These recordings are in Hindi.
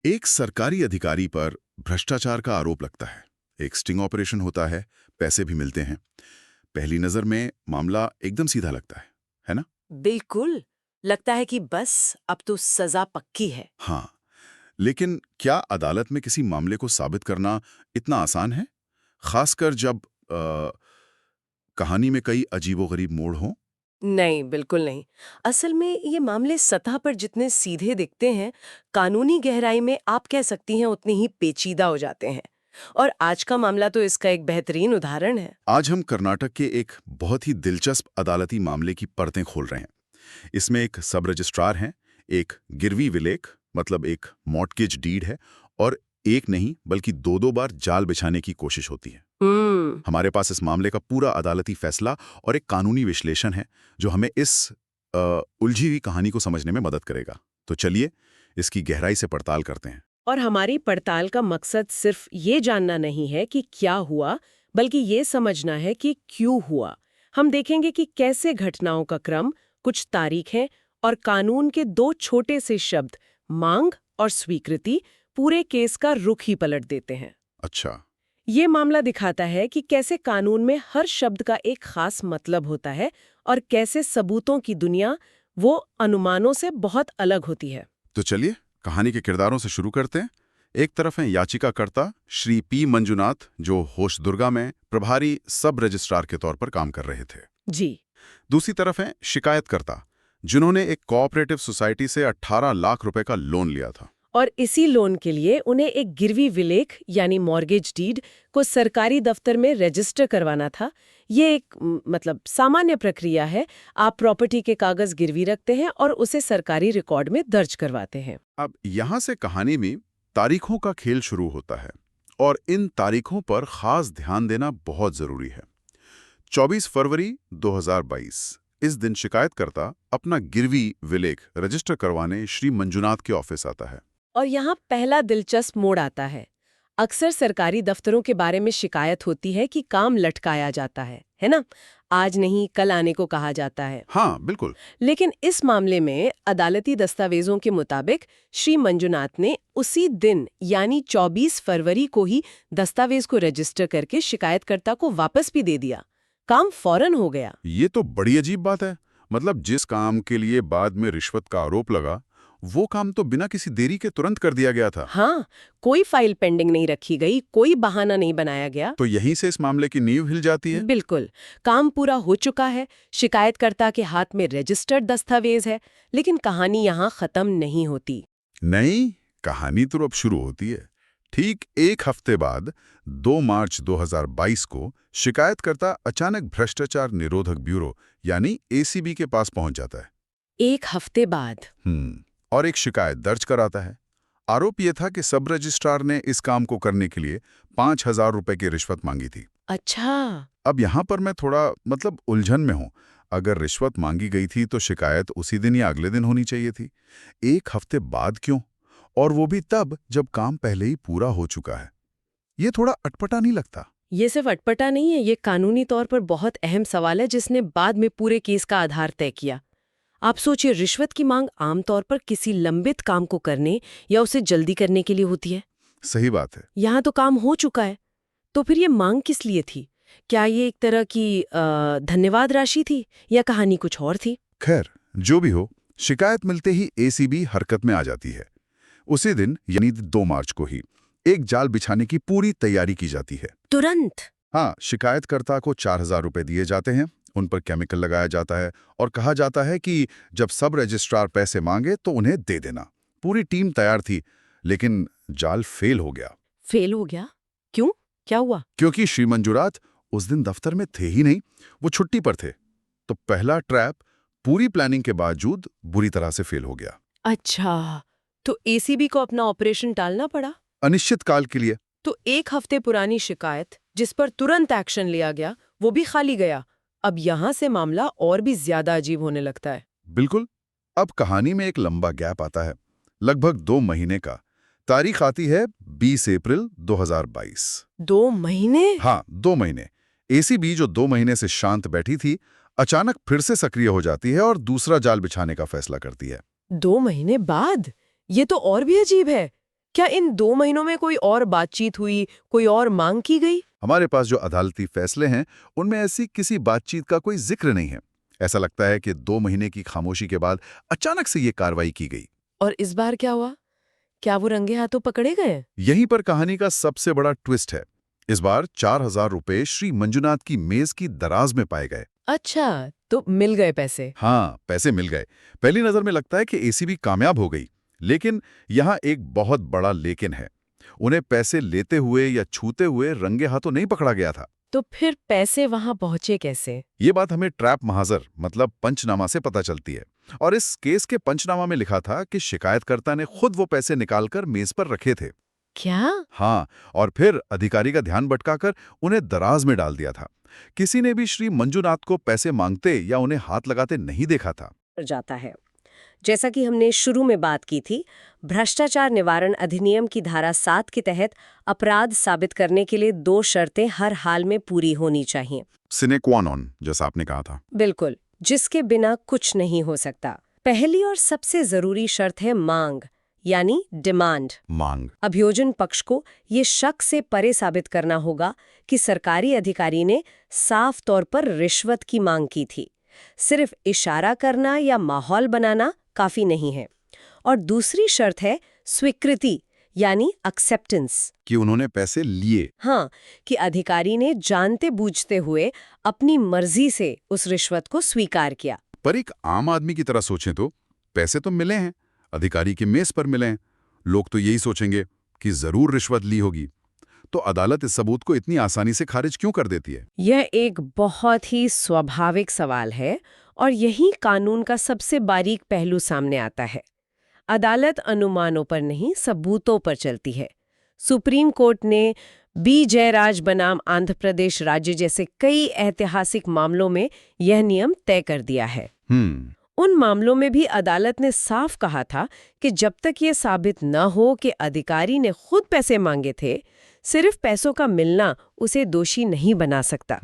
एक सरकारी अधिकारी पर भ्रष्टाचार का आरोप लगता है। एक स्टिंग ऑपरेशन होता है, पैसे भी मिलते हैं। पहली नजर में मामला एकदम सीधा लगता है ना? बिल्कुल। लगता है कि बस अब तो सजा पक्की है। हाँ, लेकिन क्या अदालत में किसी मामले को साबित करना इतना आसान है? खासकर जब कहानी में कई अजीबोगरीब मोड़ हों। नहीं, बिल्कुल नहीं। असल में ये मामले सतह पर जितने सीधे दिखते हैं, कानूनी गहराई में आप कह सकती हैं उतने ही पेचीदा हो जाते हैं। और आज का मामला तो इसका एक बेहतरीन उदाहरण है। आज हम कर्नाटक के एक बहुत ही दिलचस्प अदालती मामले की परतें खोल रहे हैं। इसमें एक सब रजिस्ट्रार हैं, एक गिरवी विलेख मतलब एक मॉर्टगेज डीड है, और एक नहीं बल्कि दो दो बार जाल बिछाने की कोशिश होती है। हम्म। हमारे पास इस मामले का पूरा अदालती फैसला और एक कानूनी विश्लेषण है जो हमें इस उलझी हुई कहानी को समझने में मदद करेगा। तो चलिए इसकी गहराई से पड़ताल करते हैं। और हमारी पड़ताल का मकसद सिर्फ ये जानना नहीं है कि क्या हुआ, बल्कि ये समझना है कि क्यों हुआ। हम देखेंगे कि कैसे घटनाओं का क्रम, कुछ तारीखें और कानून के दो छोटे से शब्द, मांग और स्वीकृति, पूरे केस का रुख ही पलट देते हैं। अच्छा। ये मामला दिखाता है कि कैसे कानून में हर शब्द का एक खास मतलब होता है और कैसे सबूतों की दुनिया वो अनुमानों से बहुत अलग होती है। तो चलिए कहानी के किरदारों से शुरू करते हैं। एक तरफ हैं याचिकाकर्ता श्री पी मंजुनाथ, जो होशदुर्गा में प्रभारी सब रजिस्ट्रार के तौर पर काम कर रहे थे। जी। दूसरी तरफ हैं शिकायतकर्ता, जिन्होंने एक कोऑपरेटिव सोसाइटी से 18 लाख रुपए का लोन लिया था। और इसी लोन के लिए उन्हें एक गिरवी विलेख यानी मॉर्गेज डीड को सरकारी दफ्तर में रजिस्टर करवाना था। ये एक मतलब सामान्य प्रक्रिया है। आप प्रॉपर्टी के कागज गिरवी रखते हैं और उसे सरकारी रिकॉर्ड में दर्ज करवाते हैं। अब यहाँ से कहानी में तारीखों का खेल शुरू होता है, और इन तारीखों पर खास ध्यान देना बहुत जरूरी है। 24 फरवरी 2022, इस दिन शिकायतकर्ता अपना गिरवी विलेख रजिस्टर करवाने श्री मंजुनाथ के ऑफिस आता है। और यहाँ पहला दिलचस्प मोड़ आता है। अक्सर सरकारी दफ्तरों के बारे में शिकायत होती है कि काम लटकाया जाता है ना? आज नहीं कल आने को कहा जाता है। हाँ बिल्कुल। लेकिन इस मामले में अदालती दस्तावेजों के मुताबिक श्री मंजुनाथ ने उसी दिन यानी 24 फरवरी को ही दस्तावेज को रजिस्टर करके शिकायतकर्ता को वापस भी दे दिया। काम फौरन हो गया। ये तो बड़ी अजीब बात है। मतलब जिस काम के लिए बाद में रिश्वत का आरोप लगा, वो काम तो बिना किसी देरी के तुरंत कर दिया गया था। हाँ, कोई फाइल पेंडिंग नहीं रखी गई, कोई बहाना नहीं बनाया गया। तो यहीं से इस मामले की नींव हिल जाती है। बिल्कुल। काम पूरा हो चुका है, शिकायतकर्ता के हाथ में रजिस्टर्ड दस्तावेज है, लेकिन कहानी यहाँ खत्म नहीं होती। नहीं, कहानी तो अब शुरू होती है। ठीक एक हफ्ते बाद 2 मार्च 2022 को शिकायतकर्ता अचानक भ्रष्टाचार निरोधक ब्यूरो यानी एसीबी के पास पहुंच जाता है। एक हफ्ते बाद? और एक शिकायत दर्ज कराता है। आरोप यह था कि सब रजिस्ट्रार ने इस काम को करने के लिए 5,000 रुपए की रिश्वत मांगी थी। अच्छा। अब यहाँ पर मैं थोड़ा उलझन में हूँ। अगर रिश्वत मांगी गई थी तो शिकायत उसी दिन या अगले दिन होनी चाहिए थी। एक हफ्ते बाद क्यों? और वो भी तब जब काम पहले ही पूरा हो चुका है। ये थोड़ा अटपटा नहीं लगता? ये सिर्फ अटपटा नहीं है, ये कानूनी तौर पर बहुत अहम सवाल है जिसने बाद में पूरे केस का आधार तय किया। आप सोचिए, रिश्वत की मांग आमतौर पर किसी लंबित काम को करने या उसे जल्दी करने के लिए होती है। सही बात है। यहाँ तो काम हो चुका है, तो फिर ये मांग किस लिए थी? क्या ये एक तरह की धन्यवाद राशि थी या कहानी कुछ और थी? खैर, जो भी हो, शिकायत मिलते ही एसीबी हरकत में आ जाती है। उसी दिन यानी 2 मार्च को ही एक जाल बिछाने की पूरी तैयारी की जाती है। तुरंत? हाँ, शिकायतकर्ता को 4,000 रुपए दिए जाते हैं, उन पर केमिकल लगाया जाता है और कहा जाता है कि जब सब रजिस्ट्रार पैसे मांगे तो उन्हें दे देना। पूरी टीम तैयार थी, लेकिन जाल फेल हो गया। फेल हो गया? क्यों? क्या हुआ? क्योंकि श्री मंजुनाथ उस दिन दफ्तर में थे ही नहीं, वो छुट्टी पर थे। तो पहला ट्रैप पूरी प्लानिंग के बावजूद बुरी तरह से फेल हो गया। अच्छा, तो एसीबी को अपना ऑपरेशन टालना पड़ा? अनिश्चित काल के लिए। तो एक हफ्ते पुरानी शिकायत जिस पर तुरंत एक्शन लिया गया, वो भी खाली गया। अब यहाँ से मामला और भी ज्यादा अजीब होने लगता है। बिल्कुल। अब कहानी में एक लंबा गैप आता है, लगभग 2 महीने का। तारीख आती है 20 अप्रैल 2022। 2 महीने? हाँ, 2 महीने। एसीबी जो 2 महीने से शांत बैठी थी, अचानक फिर से सक्रिय हो जाती है और दूसरा जाल बिछाने का फैसला करती है। 2 महीने बाद? ये तो और भी अजीब है। क्या इन 2 महीनों में कोई और बातचीत हुई, कोई और मांग की गई? हमारे पास जो अदालती फैसले हैं उनमें ऐसी किसी बातचीत का कोई जिक्र नहीं है। ऐसा लगता है कि 2 महीने की खामोशी के बाद अचानक से ये कार्रवाई की गई। और इस बार क्या हुआ? क्या वो रंगे हाथों पकड़े गए? यहीं पर कहानी का सबसे बड़ा ट्विस्ट है। इस बार 4,000 रुपए श्री मंजुनाथ की मेज की दराज में पाए गए। अच्छा, तो मिल गए पैसे। हाँ, पैसे मिल गए। पहली नजर में लगता है कि एसीबी कामयाब हो गई, लेकिन यहाँ एक बहुत बड़ा लेकिन है। उन्हें पैसे लेते हुए या छूते हुए रंगे हाथों नहीं पकड़ा गया था। तो फिर पैसे वहां पहुंचे कैसे? ये बात हमें ट्रैप महाजर मतलब पंचनामा से पता चलती है। और इस केस के पंचनामा में लिखा था कि शिकायतकर्ता ने खुद वो पैसे निकालकर मेज पर रखे थे। क्या? हाँ, और फिर अधिकारी का ध्यान भटकाकर उन्हें दराज में डाल दिया था। किसी ने भी श्री मंजुनाथ को पैसे मांगते या उन्हें हाथ लगाते नहीं देखा था। जाता है। जैसा कि हमने शुरू में बात की थी, भ्रष्टाचार निवारण अधिनियम की धारा 7 के तहत अपराध साबित करने के लिए 2 शर्तें हर हाल में पूरी होनी चाहिए। सिने क्वा नॉन, जैसा आपने कहा था। बिल्कुल, जिसके बिना कुछ नहीं हो सकता। पहली और सबसे जरूरी शर्त है मांग, यानी डिमांड। मांग। अभियोजन पक्ष को ये शक से परे साबित करना होगा कि सरकारी अधिकारी ने साफ तौर पर रिश्वत की मांग की थी। सिर्फ इशारा करना या माहौल बनाना काफी नहीं है। और दूसरी शर्त है स्वीकृति, यानी एक्सेप्टेंस। कि उन्होंने पैसे लिए। हाँ, कि अधिकारी ने जानते बूझते हुए अपनी मर्जी से उस रिश्वत को स्वीकार किया। पर एक आम आदमी की तरह सोचें तो पैसे तो मिले हैं, अधिकारी की मेज पर मिले हैं। लोग तो यही सोचेंगे कि जरूर रिश्वत ली होगी। तो अदालत इस सबूत को इतनी आसानी से खारिज क्यों कर देती है? यह एक बहुत ही स्वाभाविक सवाल है और यही कानून का सबसे बारीक पहलू सामने आता है। अदालत अनुमानों पर नहीं, सबूतों पर चलती है। सुप्रीम कोर्ट ने बी जयराज बनाम आंध्र प्रदेश राज्य जैसे कई ऐतिहासिक मामलों में यह नियम तय कर दिया है। उन मामलों में भी अदालत ने साफ कहा था कि जब तक ये साबित न हो कि अधिकारी ने खुद पैसे मांगे थे, सिर्फ पैसों का मिलना उसे दोषी नहीं बना सकता।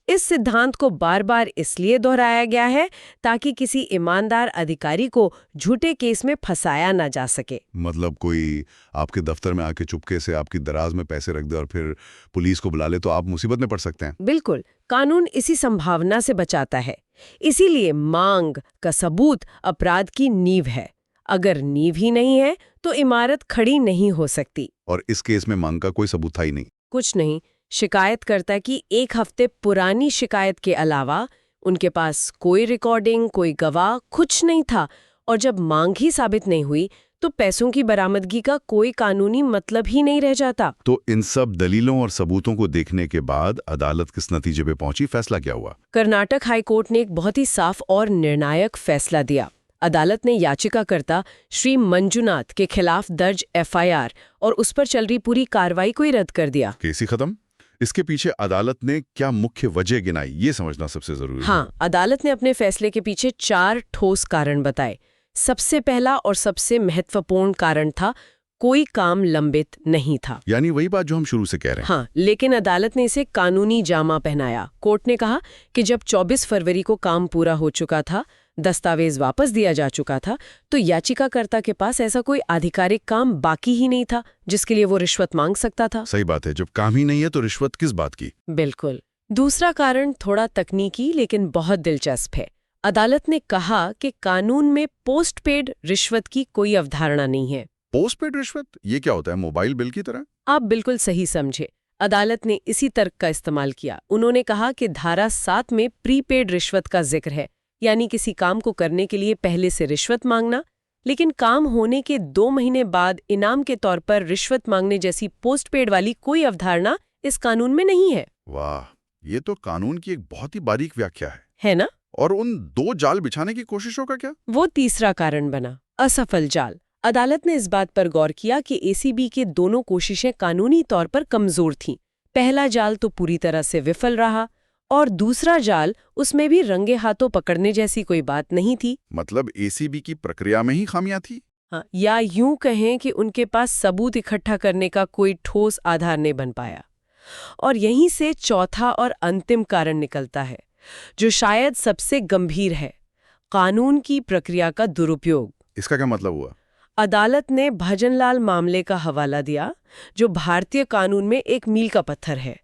इस सिद्धांत को बार बार इसलिए दोहराया गया है ताकि किसी ईमानदार अधिकारी को झूठे केस में फंसाया ना जा सके। मतलब कोई आपके दफ्तर में आके चुपके से आपकी दराज में पैसे रख दे और फिर पुलिस को बुला ले तो आप मुसीबत में पड़ सकते हैं। बिल्कुल, कानून इसी संभावना से बचाता है। इसीलिए मांग का सबूत अपराध की नींव है। अगर नींव ही नहीं है तो इमारत खड़ी नहीं हो सकती। और इस केस में मांग का कोई सबूत था ही नहीं। कुछ नहीं। शिकायतकर्ता की 1 हफ्ते पुरानी शिकायत के अलावा उनके पास कोई रिकॉर्डिंग, कोई गवाह, कुछ नहीं था। और जब मांग ही साबित नहीं हुई तो पैसों की बरामदगी का कोई कानूनी मतलब ही नहीं रह जाता। तो इन सब दलीलों और सबूतों को देखने के बाद अदालत किस नतीजे पे पहुंची, फैसला क्या हुआ? कर्नाटक हाईकोर्ट ने एक बहुत ही साफ और निर्णायक फैसला दिया। अदालत ने याचिकाकर्ता श्री मंजुनाथ के खिलाफ दर्ज एफआईआर और उस पर चल रही पूरी कार्रवाई को ही रद्द कर दिया। केस ही खत्म। इसके पीछे अदालत ने क्या मुख्य वजह गिनाई, ये समझना सबसे जरूरी है। हाँ, अदालत ने अपने फैसले के पीछे 4 ठोस कारण बताए। सबसे पहला और सबसे महत्वपूर्ण कारण था कोई काम लंबित नहीं था। यानी वही बात जो हम शुरू से कह रहे हैं। हाँ, लेकिन अदालत ने इसे कानूनी जामा पहनाया। कोर्ट ने कहा कि जब 24 फरवरी को काम पूरा हो चुका था, दस्तावेज वापस दिया जा चुका था, तो याचिकाकर्ता के पास ऐसा कोई आधिकारिक काम बाकी ही नहीं था जिसके लिए वो रिश्वत मांग सकता था। सही बात है, जब काम ही नहीं है तो रिश्वत किस बात की? बिल्कुल। दूसरा कारण थोड़ा तकनीकी लेकिन बहुत दिलचस्प है। अदालत ने कहा कि कानून में पोस्ट पेड रिश्वत की कोई अवधारणा नहीं है। पोस्ट पेड रिश्वत, ये क्या होता है? मोबाइल बिल की तरह? आप बिल्कुल सही समझे। अदालत ने इसी तर्क का इस्तेमाल किया। उन्होंने कहा कि धारा 7 में प्रीपेड रिश्वत का जिक्र है, यानी किसी काम को करने के लिए पहले से रिश्वत मांगना, लेकिन काम होने के 2 महीने बाद इनाम के तौर पर रिश्वत मांगने जैसी पोस्ट पेड वाली कोई अवधारणा इस कानून में नहीं है। वाह, ये तो कानून की एक बहुत ही बारीक व्याख्या है ना? और उन 2 जाल बिछाने की कोशिशों का क्या? वो तीसरा कारण बना, असफल जाल। अदालत ने इस बात पर गौर किया कि एसीबी के दोनों कोशिशें कानूनी तौर पर कमजोर थीं। पहला जाल तो पूरी तरह से विफल रहा और दूसरा जाल, उसमें भी रंगे हाथों पकड़ने जैसी कोई बात नहीं थी। मतलब एसीबी की प्रक्रिया में ही खामियां थी? हाँ, या यूं कहें कि उनके पास सबूत इकट्ठा करने का कोई ठोस आधार नहीं बन पाया। और यहीं से चौथा और अंतिम कारण निकलता है, जो शायद सबसे गंभीर है, कानून की प्रक्रिया का दुरुपयोग। इसका क्या मतलब हुआ? अदालत ने भजनलाल मामले का हवाला दिया, जो भारतीय कानून में एक मील का पत्थर है।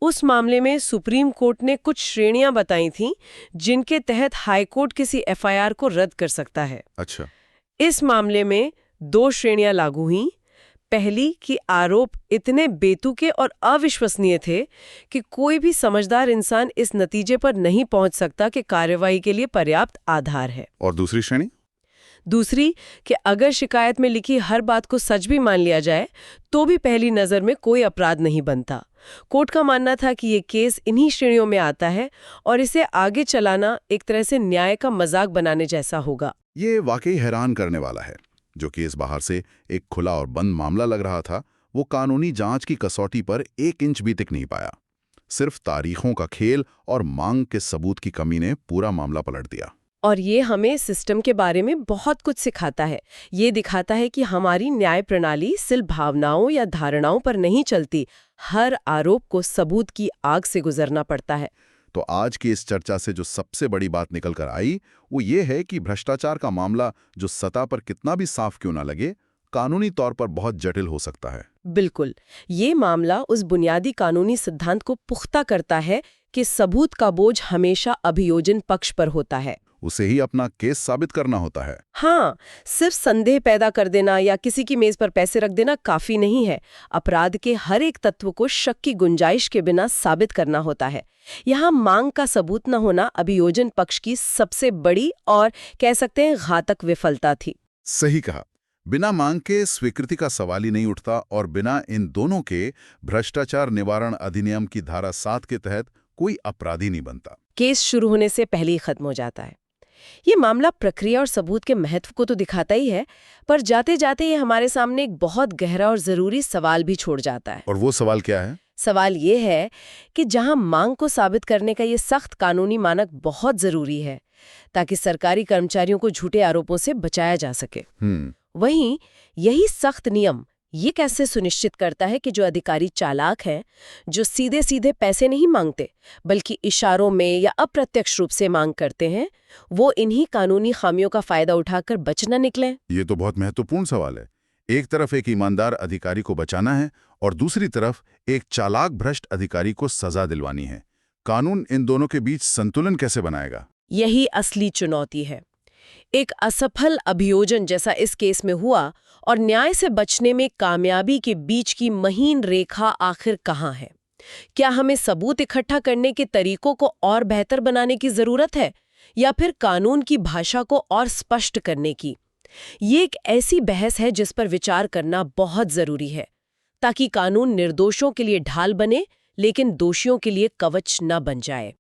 उस मामले में सुप्रीम कोर्ट ने कुछ श्रेणियां बताई थीं, जिनके तहत हाई कोर्ट किसी एफआईआर को रद्द कर सकता है। अच्छा। इस मामले में 2 श्रेणियां लागू हुईं। पहली कि आरोप इतने बेतुके और अविश्वसनीय थे कि कोई भी समझदार इंसान इस नतीजे पर नहीं पहुंच सकता कि कार्रवाई के लिए पर्याप्त आधार है। और दूसरी श्रेणी? दूसरी कि अगर शिकायत में लिखी हर बात को सच भी मान लिया जाए तो भी पहली नज़र में कोई अपराध नहीं बनता। कोर्ट का मानना था कि ये केस इन्हीं श्रेणियों में आता है और इसे आगे चलाना एक तरह से न्याय का मजाक बनाने जैसा होगा। ये वाकई हैरान करने वाला है। जो केस बाहर से एक खुला और बंद मामला लग रहा था, वो कानूनी जांच की कसौटी पर 1 इंच भी टिक नहीं पाया। सिर्फ तारीखों का खेल और मांग के सबूत की कमी ने पूरा मामला पलट दिया। और ये हमें सिस्टम के बारे में बहुत कुछ सिखाता है। ये दिखाता है कि हमारी न्याय प्रणाली सिर्फ भावनाओं या धारणाओं पर नहीं चलती, हर आरोप को सबूत की आग से गुजरना पड़ता है। तो आज की इस चर्चा से जो सबसे बड़ी बात निकल कर आई, वो ये है कि भ्रष्टाचार का मामला, जो सतह पर कितना भी साफ क्यों ना लगे, कानूनी तौर पर बहुत जटिल हो सकता है। बिल्कुल, ये मामला उस बुनियादी कानूनी सिद्धांत को पुख्ता करता है कि सबूत का बोझ हमेशा अभियोजन पक्ष पर होता है। उसे ही अपना केस साबित करना होता है। हाँ, सिर्फ संदेह पैदा कर देना या किसी की मेज पर पैसे रख देना काफी नहीं है। अपराध के हर एक तत्व को शक की गुंजाइश के बिना साबित करना होता है। यहाँ मांग का सबूत न होना अभियोजन पक्ष की सबसे बड़ी और कह सकते हैं घातक विफलता थी। सही कहा। बिना मांग के स्वीकृति का सवाल ही नहीं उठता, और बिना इन दोनों के भ्रष्टाचार निवारण अधिनियम की धारा 7 के तहत कोई अपराधी नहीं बनता। केस शुरू होने से पहले ही खत्म हो जाता है। ये मामला प्रक्रिया और सबूत के महत्व को तो दिखाता ही है, पर जाते जाते ये हमारे सामने एक बहुत गहरा और जरूरी सवाल भी छोड़ जाता है। और वो सवाल क्या है? सवाल ये है कि जहां मांग को साबित करने का ये सख्त कानूनी मानक बहुत जरूरी है ताकि सरकारी कर्मचारियों को झूठे आरोपों से बचाया जा सके, वहीं यही सख्त नियम ये कैसे सुनिश्चित करता है कि जो अधिकारी चालाक हैं, जो सीधे सीधे पैसे नहीं मांगते बल्कि इशारों में या अप्रत्यक्ष रूप से मांग करते हैं, वो इन्हीं कानूनी खामियों का फायदा उठाकर बच न निकलें? ये तो बहुत महत्वपूर्ण सवाल है। एक तरफ एक ईमानदार अधिकारी को बचाना है और दूसरी तरफ एक चालाक भ्रष्ट अधिकारी को सजा दिलवानी है। कानून इन दोनों के बीच संतुलन कैसे बनाएगा? यही असली चुनौती है। एक असफल अभियोजन जैसा इस केस में हुआ और न्याय से बचने में कामयाबी के बीच की महीन रेखा आखिर कहाँ है? क्या हमें सबूत इकट्ठा करने के तरीकों को और बेहतर बनाने की जरूरत है या फिर कानून की भाषा को और स्पष्ट करने की? ये एक ऐसी बहस है जिस पर विचार करना बहुत जरूरी है ताकि कानून निर्दोषों के लिए ढाल बने लेकिन दोषियों के लिए कवच न बन जाए।